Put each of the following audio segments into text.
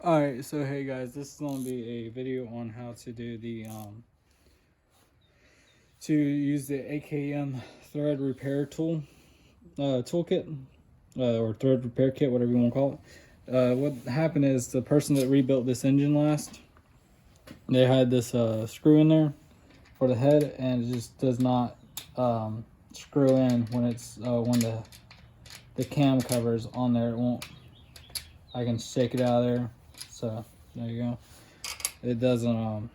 Alright, so hey guys, this is going to be a video on how to do the to use the AKM thread repair toolkit, or thread repair kit, whatever you want to call it. What happened is the person that rebuilt this engine last, they had this screw in there for the head, and it just does not screw in when it's when the cam covers on there. It won't. I can shake it out of there. So there you go. It doesn't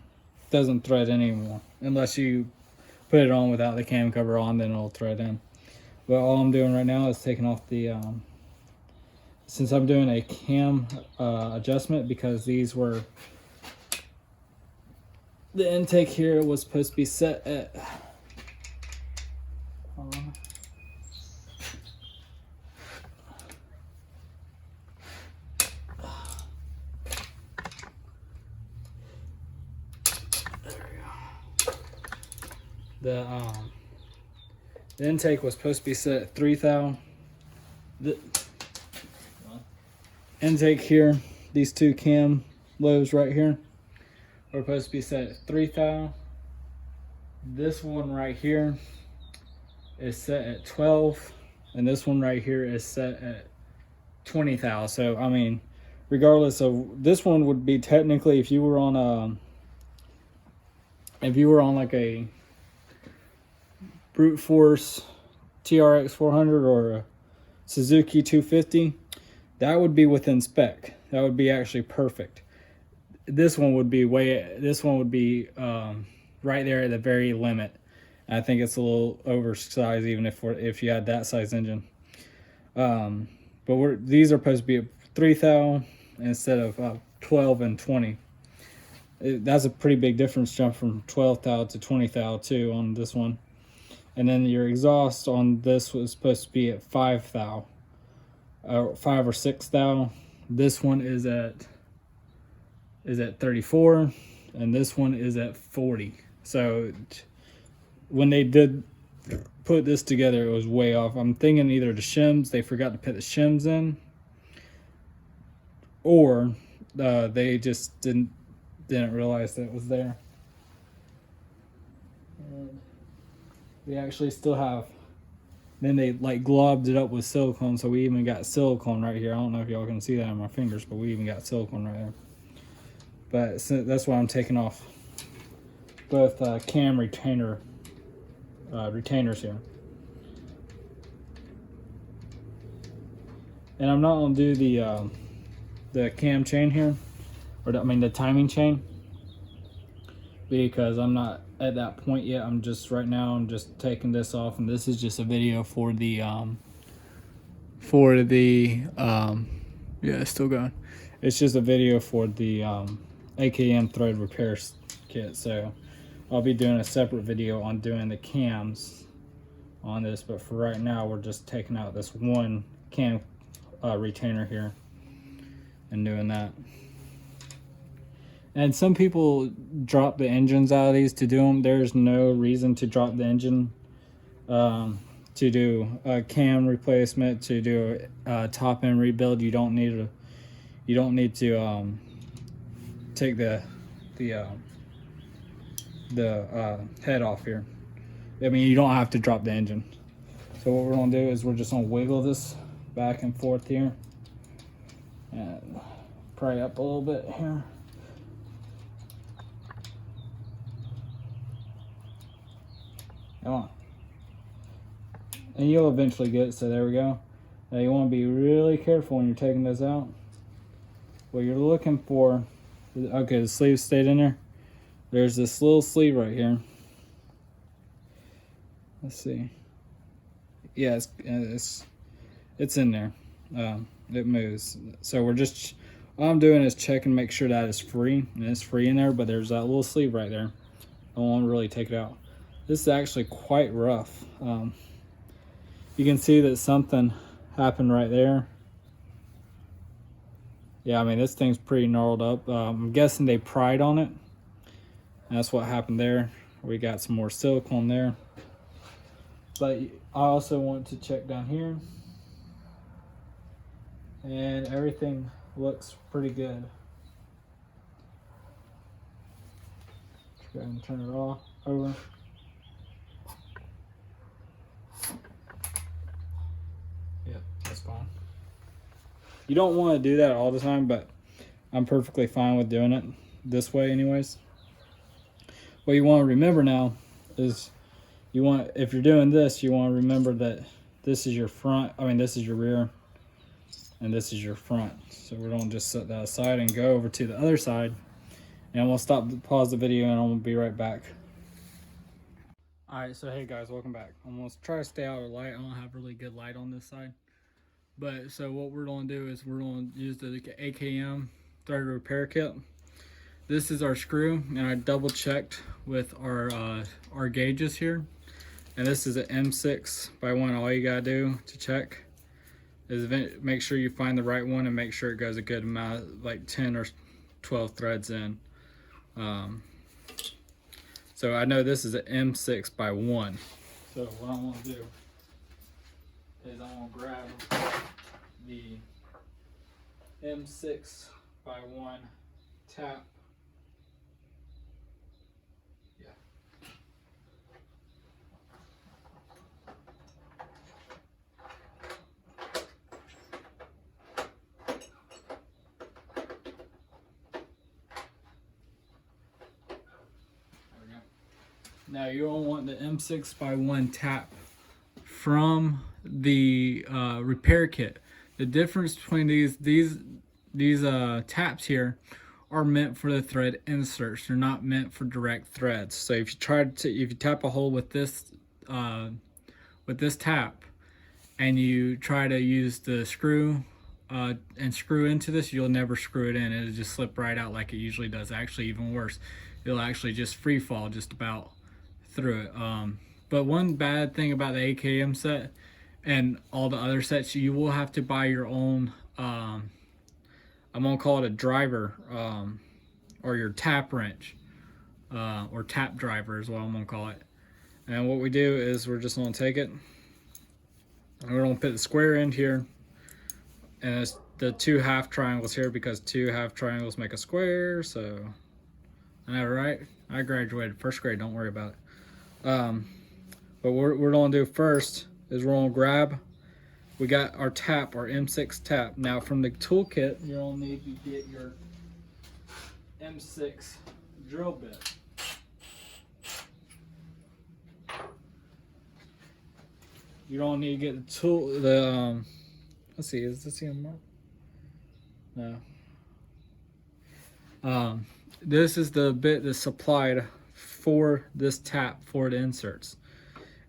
thread anymore unless you put it on without the cam cover on, then it'll thread in. But all I'm doing right now is taking off the since I'm doing a cam adjustment, because these were the intake here was supposed to be set at the intake was supposed to be set at 3 thou. The intake here, these two cam lobes right here, are supposed to be set at 3 thou. This one right here is set at 12, and this one right here is set at 20 thou. So I mean, regardless of, this one would be technically, if you were on like a brute force TRX 400 or a Suzuki 250, that would be within spec. That would be actually perfect. This one would be right there at the very limit. I think it's a little oversized, even if you had that size engine. But these are supposed to be at 3 thou instead of 12 and 20. That's a pretty big difference, jump from 12 thou to 20 thou too on this one. And then your exhaust on this was supposed to be at 5 thou, 5 or 6 thou. This one is at 34, and this one is at 40. So when they did put this together, it was way off. I'm thinking either the shims, they forgot to put the shims in, or they just didn't realize that it was there. And we actually still have, then they like globbed it up with silicone, so we even got silicone right here. I don't know if y'all can see that on my fingers, but we even got silicone right there. But so that's why I'm taking off both cam retainers here. And I'm not gonna do the cam chain here, or the timing chain, because I'm not at that point yet. I'm just taking this off, and this is just a video for the yeah, it's still going. It's just a video for the AKM thread repair kit. So I'll be doing a separate video on doing the cams on this, but for right now we're just taking out this one cam retainer here and doing that. And some people drop the engines out of these to do them. There's no reason to drop the engine to do a cam replacement, to do a top end rebuild. You don't need to take the head off here. I mean, you don't have to drop the engine. So what we're gonna do is we're just gonna wiggle this back and forth here and pry up a little bit here. Come on. And you'll eventually get it, so there we go. Now you want to be really careful when you're taking this out. What you're looking for, okay, the sleeve stayed in there. There's this little sleeve right here. Let's see. Yeah, it's in there. It moves. So all I'm doing is checking, make sure that it's free, and it's free in there, but there's that little sleeve right there. I won't really take it out. This is actually quite rough. You can see that something happened right there. Yeah, I mean, this thing's pretty gnarled up. I'm guessing they pried on it. That's what happened there. We got some more silicone there. But I also want to check down here. And everything looks pretty good. Go ahead and turn it off, over. Yep, that's fine. You don't want to do that all the time, but I'm perfectly fine with doing it this way anyways. What you want to remember now is if you're doing this, you want to remember that this is your front, this is your rear, and this is your front. So we're going to just set that aside and go over to the other side, and we'll pause the video, and I'm going to be right back. Alright, so hey guys, welcome back. I'm going to try to stay out of light. I don't have really good light on this side. But so what we're going to do is we're going to use the AKM thread repair kit. This is our screw, and I double checked with our gauges here. And this is an M6x1. All you gotta do to check is make sure you find the right one and make sure it goes a good amount, like 10 or 12 threads in. So I know this is an M6x1. So what I'm gonna do is I'm gonna grab the M6x1 tap. Yeah. There we go. Now you don't want the M6x1 tap from the repair kit. The difference between these taps here are meant for the thread inserts. They're not meant for direct threads. So if you tap a hole with this tap and you try to use the screw and screw into this, you'll never screw it in. It'll just slip right out like it usually does. Actually, even worse, it'll actually just free fall just about through it. But one bad thing about the AKM set and all the other sets, you will have to buy your own, I'm gonna call it a driver, or your tap wrench, or tap driver is what I'm gonna call it. And what we do is we're just gonna take it, and we're gonna put the square end here, and it's the 2 half triangles here, because 2 half triangles make a square. So, I know, right? I graduated 1st grade, don't worry about it. But what we're gonna do first is we're gonna grab, we got our tap, our M6 tap. Now from the toolkit, you'll need to get your M6 drill bit. You don't need to get the tool, let's see, is this even marked? No. This is the bit that's supplied for this tap for the inserts.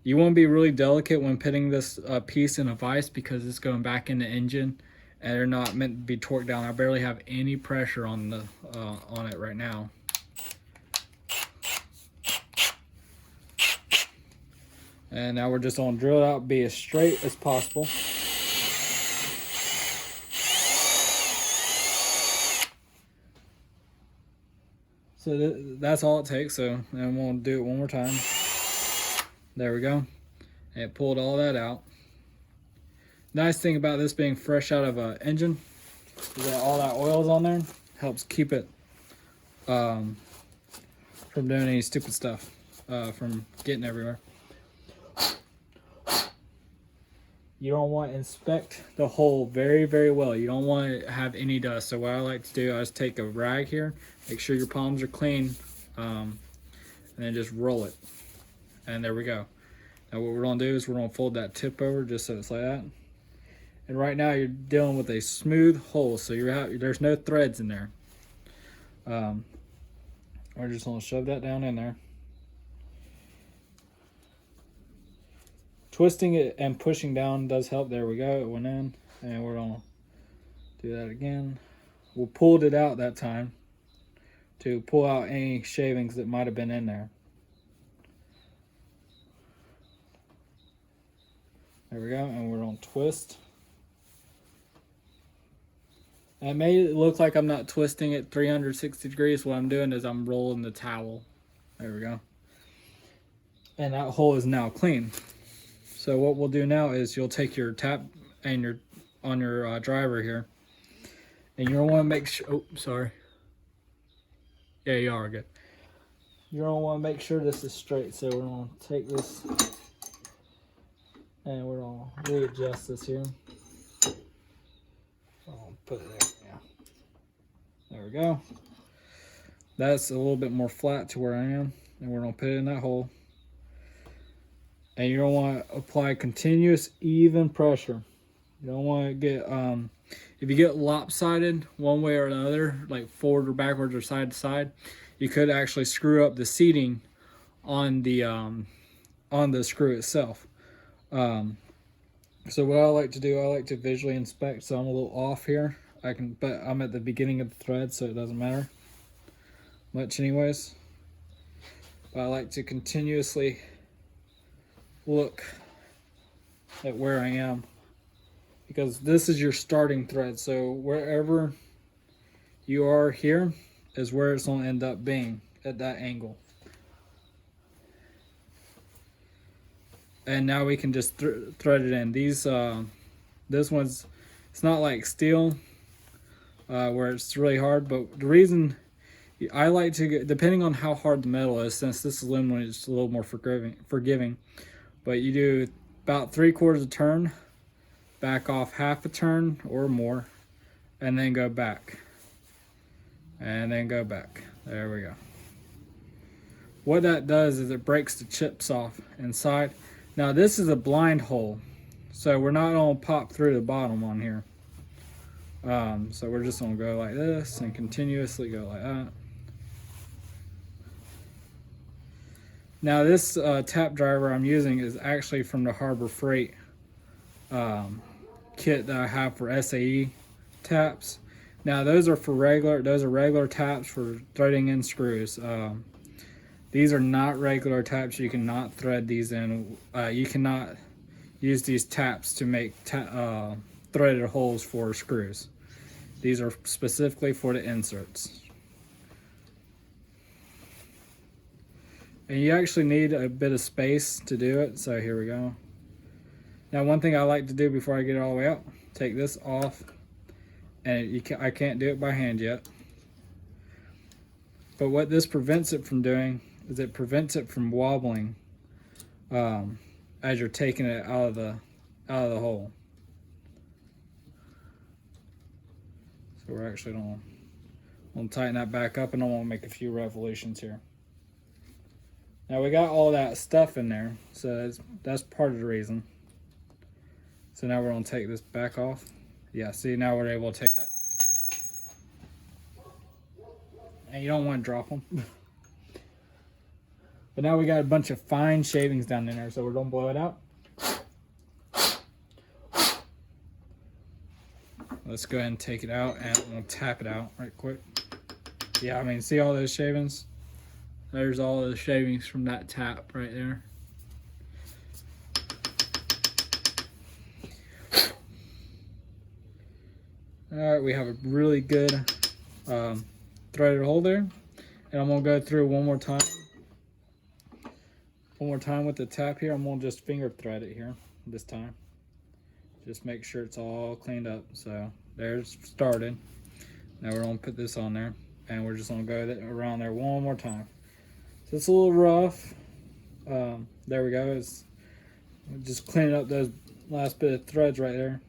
You want to be really delicate when putting this piece in a vise, because it's going back in the engine and they're not meant to be torqued down. I barely have any pressure on it right now. And now we're just going to drill it out, be as straight as possible. So that's all it takes. So I'm going to do it one more time. There we go. And it pulled all that out. Nice thing about this being fresh out of an engine is that all that oil is on there. Helps keep it from doing any stupid stuff, from getting everywhere. You don't want to inspect the hole very, very well. You don't want to have any dust. So what I like to do, I just take a rag here, make sure your palms are clean, and then just roll it. And there we go. Now what we're gonna do is we're gonna fold that tip over just so it's like that. And right now you're dealing with a smooth hole, so there's no threads in there. We're just gonna shove that down in there. Twisting it and pushing down does help. There we go, it went in. And we're gonna do that again. We pulled it out that time to pull out any shavings that might have been in there. There we go, and we're gonna twist. And it may look like I'm not twisting it 360 degrees. What I'm doing is I'm rolling the towel. There we go. And that hole is now clean. So what we'll do now is you'll take your tap and on your driver here, and you'll want to make sure, oh, sorry. Yeah, you are good. You're gonna want to make sure this is straight. So we're gonna take this and we're gonna readjust this here. I'll put it there. Yeah. There we go. That's a little bit more flat to where I am, and we're gonna put it in that hole. And you don't want to apply continuous, even pressure. You don't want to get if you get lopsided one way or another, like forward or backwards or side to side, you could actually screw up the seating on the screw itself. So what I like to do, I like to visually inspect. So I'm a little off here. But I'm at the beginning of the thread, so it doesn't matter much anyways. But I like to continuously look at where I am, because this is your starting thread. So wherever you are here is where it's going to end up being at that angle. And now we can just thread it in. This one's, it's not like steel where it's really hard, but the reason I like to get, depending on how hard the metal is, since this is aluminum, it's a little more forgiving. But you do about 3/4 a turn, back off half a turn or more, and then go back. And then go back. There we go. What that does is it breaks the chips off inside. Now this is a blind hole, so we're not gonna pop through the bottom on here. So we're just gonna go like this and continuously go like that. Now this tap driver I'm using is actually from the Harbor Freight kit that I have for SAE taps. Now those are regular taps for threading in screws. These are not regular taps. You cannot thread these in. You cannot use these taps to make threaded holes for screws. These are specifically for the inserts. And you actually need a bit of space to do it, so here we go. Now one thing I like to do before I get it all the way out, take this off, and I can't do it by hand yet. But what this prevents it from doing is it prevents it from wobbling as you're taking it out of the hole. So we're actually gonna tighten that back up, and I'm gonna make a few revolutions here. Now we got all that stuff in there, so that's part of the reason. So now we're gonna take this back off. Yeah, see, now we're able to take that. And you don't want to drop them. But now we got a bunch of fine shavings down in there, so we're gonna blow it out. Let's go ahead and take it out, and we'll tap it out right quick. Yeah, I mean, see all those shavings? There's all the shavings from that tap right there. All right, we have a really good threaded hole there. And I'm gonna go through one more time with the tap here. I'm gonna just finger thread it here this time. Just make sure it's all cleaned up. So there's started. Now we're gonna put this on there, and we're just gonna go around there one more time. So it's a little rough. There we go. It's just cleaning up those last bit of threads right there.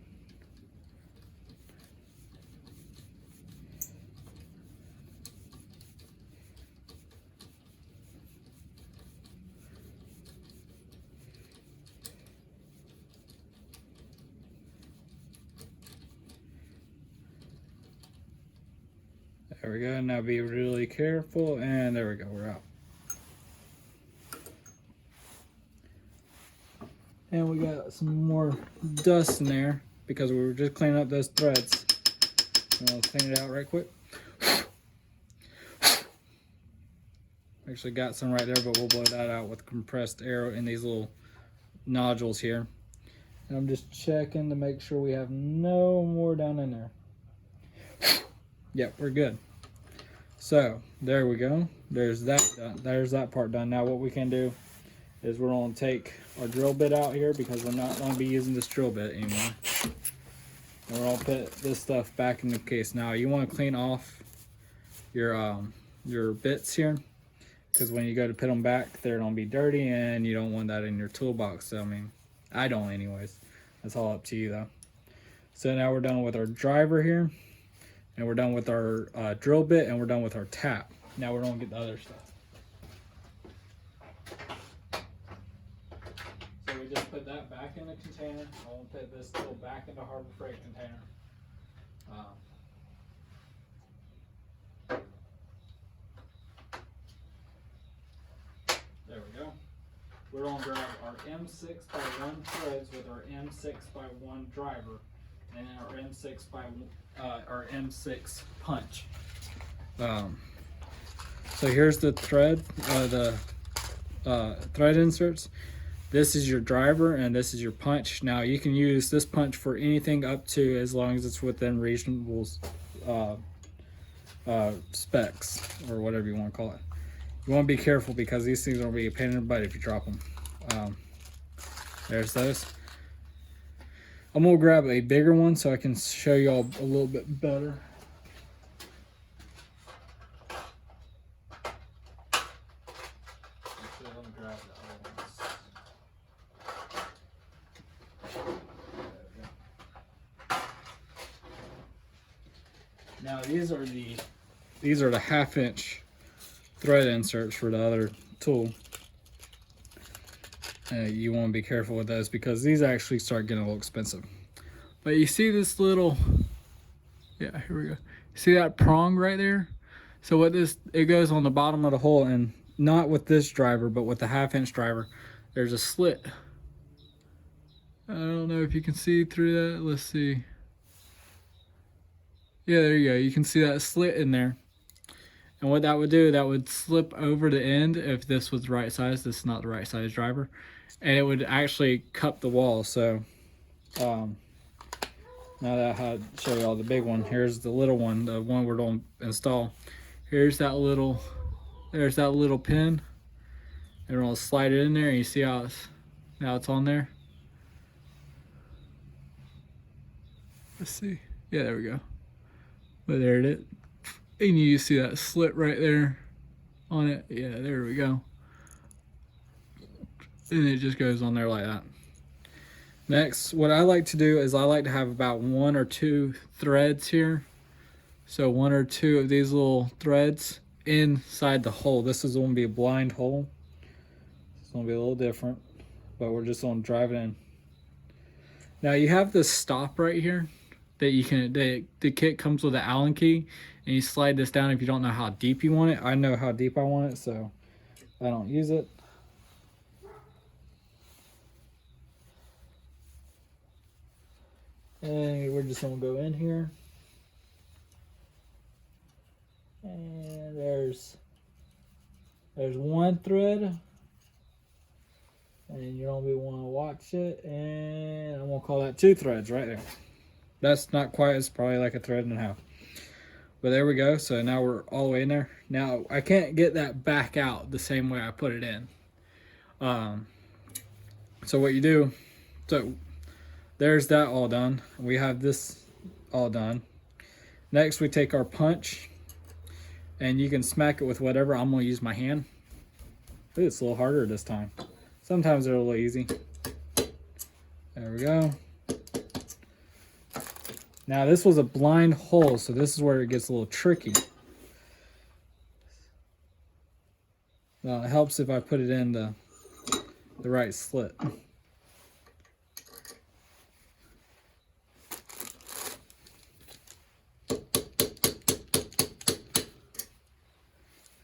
There we go. Now be really careful, and there we go. We're out. And we got some more dust in there because we were just cleaning up those threads. I'll clean it out right quick. Actually got some right there, but we'll blow that out with compressed air in these little nodules here. And I'm just checking to make sure we have no more down in there. Yep, we're good. So there we go. There's that done. There's that part done. Now what we can do is we're going to take our drill bit out here because we're not going to be using this drill bit anymore. And we're going to put this stuff back in the case. Now you want to clean off your bits here, because when you go to put them back, they're gonna be dirty, and you don't want that in your toolbox. So I mean, I don't anyways. That's all up to you though. So now we're done with our driver here, and we're done with our drill bit, and we're done with our tap. Now we're gonna get the other stuff. So we just put that back in the container. I want to put this tool back into Harbor Freight container. There we go. We're going to grab our M6x1 threads with our M6x1 driver, and then our our M6 punch. So here's the thread, thread inserts. This is your driver, and this is your punch. Now you can use this punch for anything up to, as long as it's within reasonable specs, or whatever you want to call it. You want to be careful, because these things will be a pain in the butt if you drop them. There's those. I'm gonna grab a bigger one so I can show you all a little bit better. Now these are the 1/2-inch thread inserts for the other tool. You want to be careful with those, because these actually start getting a little expensive. But you see this little, yeah, here we go. See that prong right there? So what it goes on the bottom of the hole, and not with this driver, but with the 1/2-inch driver, there's a slit. I don't know if you can see through that. Let's see. Yeah, there you go. You can see that slit in there. And what that would do, that would slip over the end if this was the right size. This is not the right size driver. And it would actually cup the wall. So now that I show you all the big one, here's the little one, the one we're going to install. There's that little pin. And we're going to slide it in there, and you see how it's on there. Let's see. Yeah, there we go. But there it is. And you see that slit right there on it. Yeah, there we go. And it just goes on there like that. Next, what I like to do is I like to have about 1 or 2 threads here. So 1 or 2 of these little threads inside the hole. This is going to be a blind hole. It's going to be a little different, but we're just going to drive it in. Now you have this stop right here that you can, the kit comes with an Allen key, and you slide this down if you don't know how deep you want it. I know how deep I want it, so I don't use it. And we're just gonna go in here. And there's 1 thread. And you don't want to watch it. And I'm gonna call that 2 threads right there. That's not quite, it's probably like a 1.5 threads. But there we go. So now we're all the way in there. Now I can't get that back out the same way I put it in. So what you do, so there's that all done. We have this all done. Next we take our punch, and you can smack it with whatever. I'm gonna use my hand. Ooh, it's a little harder this time. Sometimes they're a little easy. There we go. Now this was a blind hole, so this is where it gets a little tricky. Now it helps if I put it in the right slit.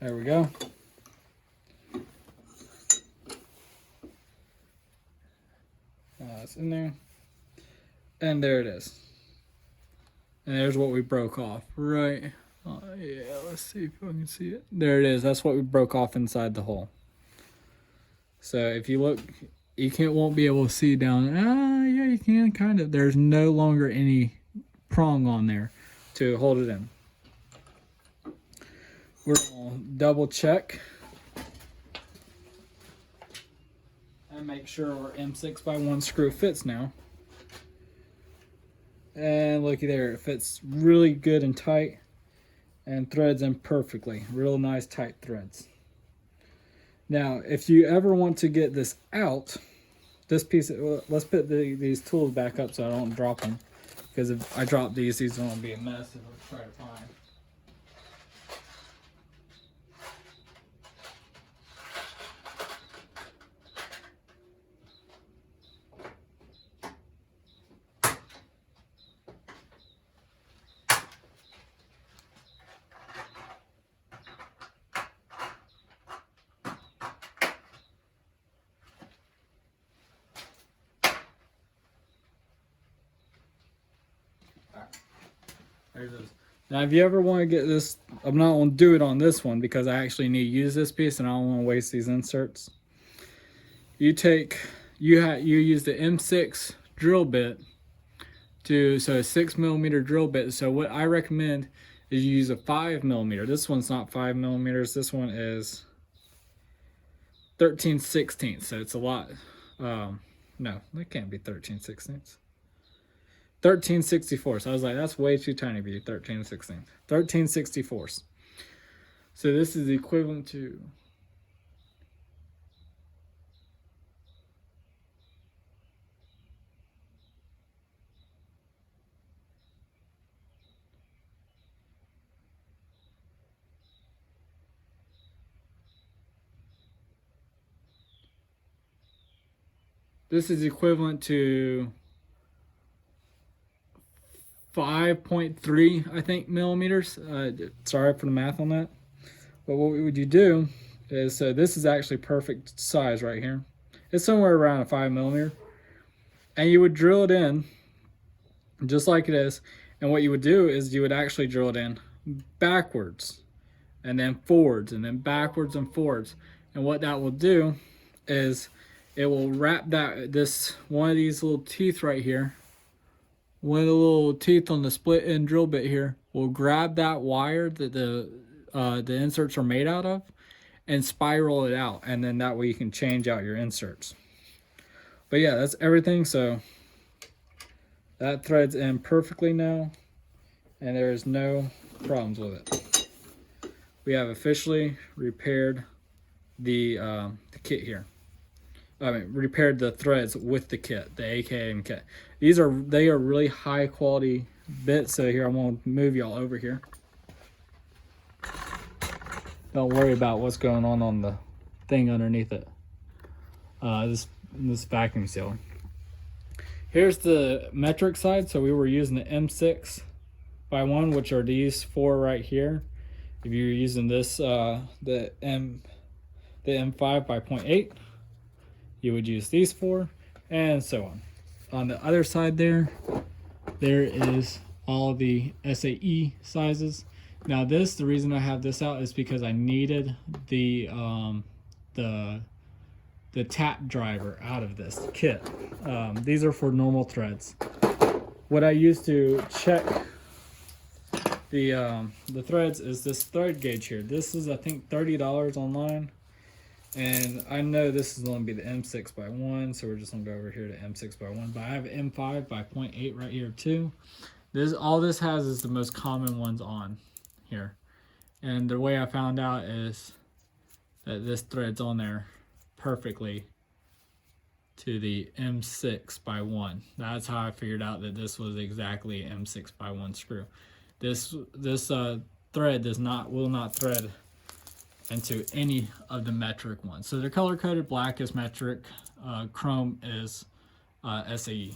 There we go. It's in there. And there it is. And there's what we broke off, right? Yeah, let's see if I can see it. There it is. That's what we broke off inside the hole. So if you look, won't be able to see down. Yeah, you can kind of. There's no longer any prong on there to hold it in. We're gonna double check and make sure our M6x1 screw fits now. And looky there, it fits really good and tight, and threads in perfectly. Real nice tight threads. Now, if you ever want to get this out, this piece, let's put these tools back up so I don't drop them. Because if I drop these are going to be a mess if I try to find. There it is. Now, if you ever want to get this, I'm not going to do it on this one because I actually need to use this piece and I don't want to waste these inserts. You use the M6 drill bit so a 6mm drill bit. So what I recommend is you use a 5mm. This one's not 5mm. This one is 13/16. So it's a lot. No, it can't be 13/16. 13/64. So I was like, that's way too tiny for you. 13/16. 13/64. So this is equivalent to. This is equivalent to 5.3, I think, millimeters. Sorry for the math on that. But what would you do is, so this is actually perfect size right here. It's somewhere around a 5mm. And you would drill it in just like it is. And what you would do is you would actually drill it in backwards and then forwards and then backwards and forwards. And what that will do is it will wrap one of these little teeth right here, one of the little teeth on the split end drill bit here, will grab that wire that the inserts are made out of and spiral it out, and then that way you can change out your inserts. But yeah, that's everything. So that threads in perfectly now, and there is no problems with it. We have officially repaired the kit here. Repaired the threads with the kit, the AKM kit. They are really high quality bits. So here, I'm gonna move y'all over here. Don't worry about what's going on the thing underneath it. This vacuum sealer. Here's the metric side. So we were using the M6x1, which are these four right here. If you're using this, the M5 by 0.8. You would use these four, and so on. On the other side there is all the SAE sizes. Now the reason I have this out is because I needed the tap driver out of this kit. These are for normal threads. What I use to check the threads is this thread gauge here. This is, I think, $30 online. And I know this is going to be the M6x1, so we're just going to go over here to M6x1. But I have M5 by 0.8 right here too. All this has is the most common ones on here. And the way I found out is that this thread's on there perfectly to the M6x1. That's how I figured out that this was exactly M6x1 screw. This thread will not thread into any of the metric ones. So they're color coded. Black is metric, chrome is SAE.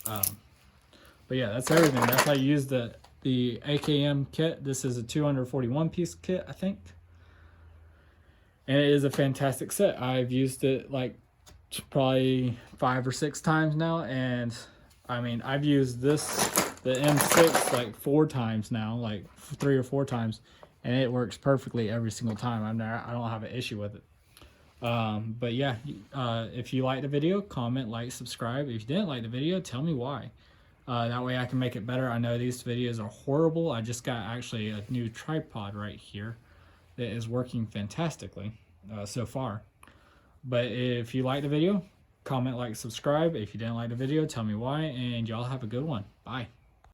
But yeah, that's everything. That's how you use the AKM kit. This is a 241 piece kit, I think, and it is a fantastic set. I've used it like probably 5 or 6 times now, and I mean, I've used the M6 like 4 times now, like 3 or 4 times. And it works perfectly every single time. I don't have an issue with it. But yeah, if you liked the video, comment, like, subscribe. If you didn't like the video, tell me why. That way I can make it better. I know these videos are horrible. I just got actually a new tripod right here that is working fantastically so far. But if you liked the video, comment, like, subscribe. If you didn't like the video, tell me why. And y'all have a good one. Bye.